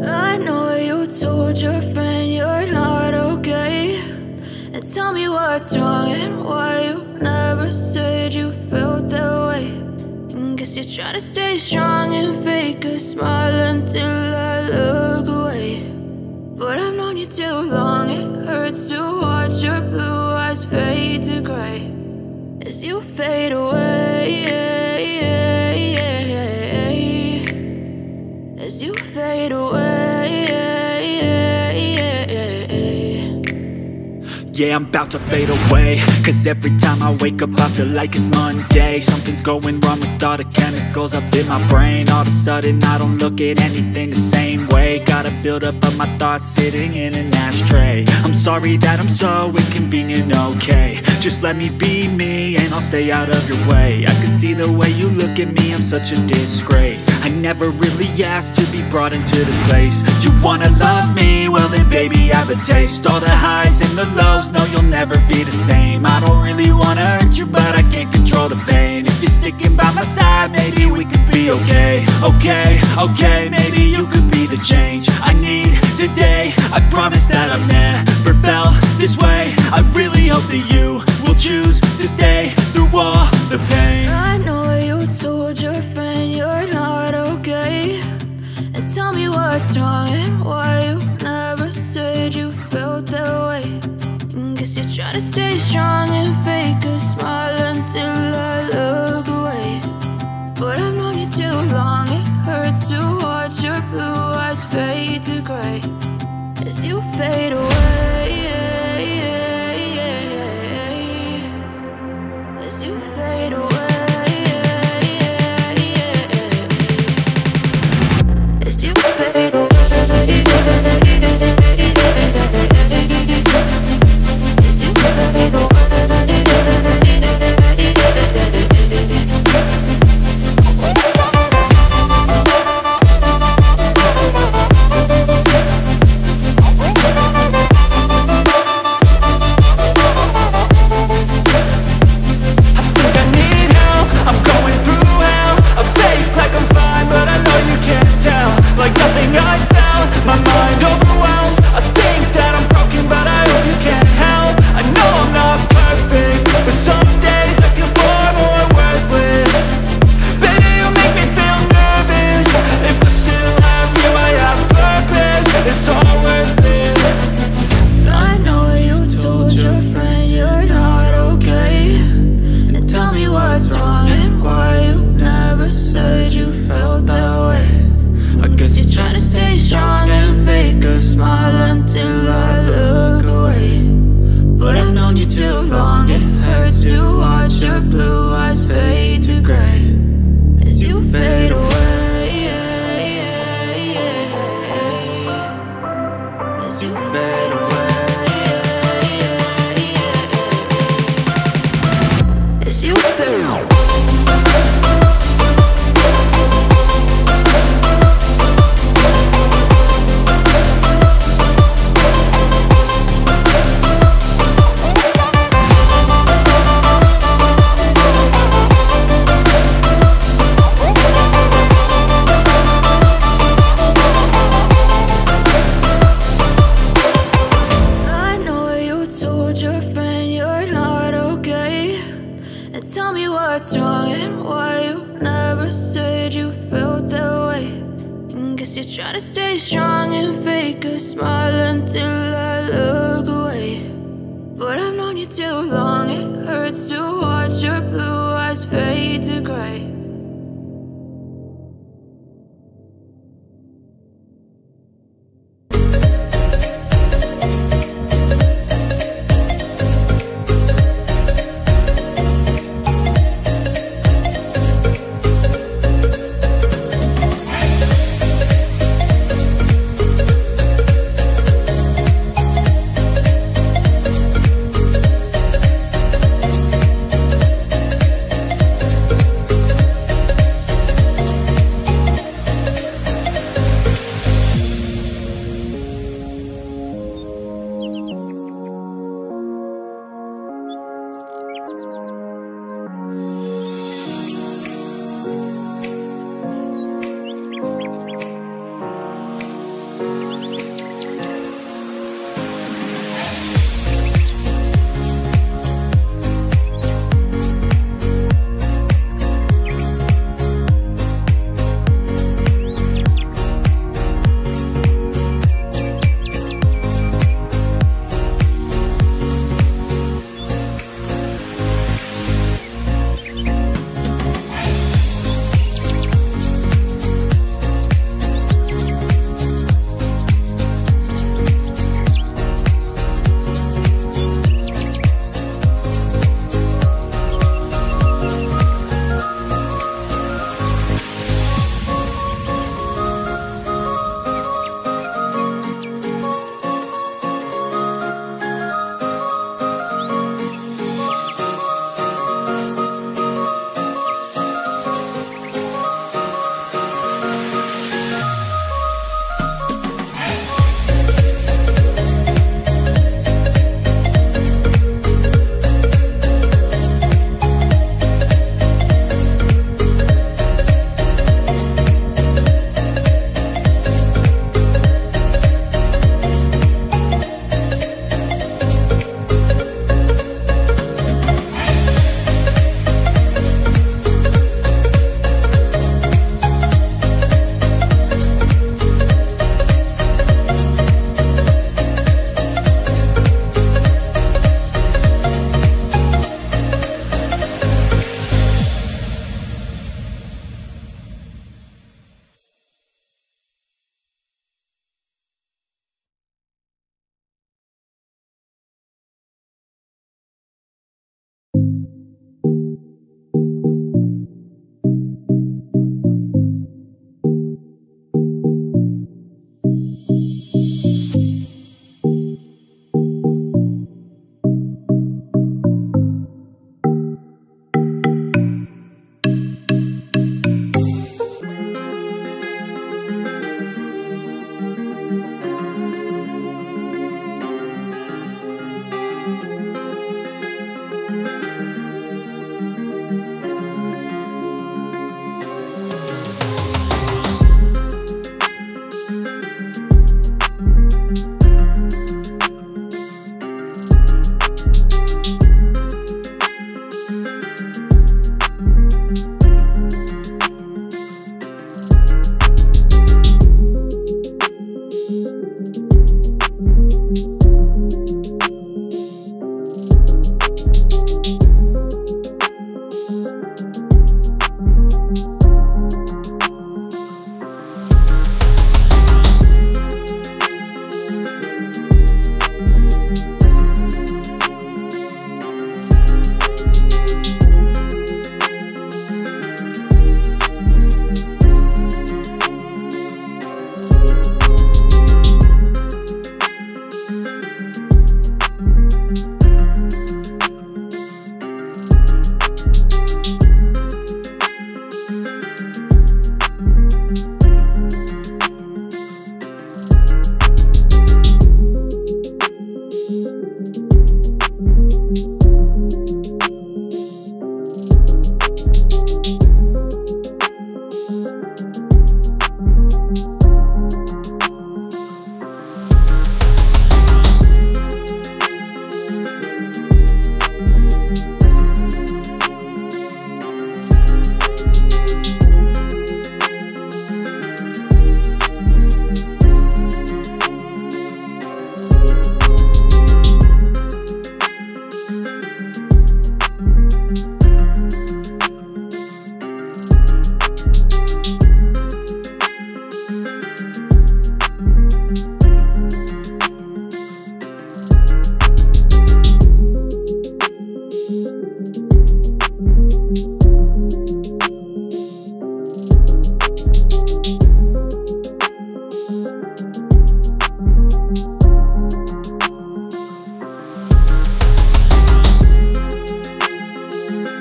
I know you told your friend you're not okay, and tell me what's wrong and why you never said you felt that way. And guess you're trying to stay strong and fake a smile until I look away. But I've known you too long, it hurts to watch your blue eyes fade to gray as you fade away, as you fade away. Yeah, I'm about to fade away, cause every time I wake up I feel like it's Monday. Something's going wrong with all the chemicals up in my brain. All of a sudden I don't look at anything the same way. Got a buildup of my thoughts sitting in an ashtray. I'm sorry that I'm so inconvenient, okay. Just let me be me and I'll stay out of your way. I can see the way you look at me, I'm such a disgrace. I never really asked to be brought into this place. You wanna love me? Well then baby, have a taste. All the highs and the lows, no, you'll never be the same. I don't really wanna hurt you, but I can't control the pain. If you're sticking by my side, maybe we could be okay. Okay, okay, maybe you could be the change I need today. I promise that I've never felt this way. I really hope that you will choose to stay through all the pain. I know you told your friend you're not okay, and tell me what's wrong and why you never said you felt that way. Guess you're trying to stay strong and fake a smile until I look away. But I've known you too long, it hurts to watch your blue eyes fade to gray as you fade away, as you fade away, as you fade away. Try to stay strong and fake a smile until I look away. But I've known you too long, it hurts to watch your blue eyes fade to gray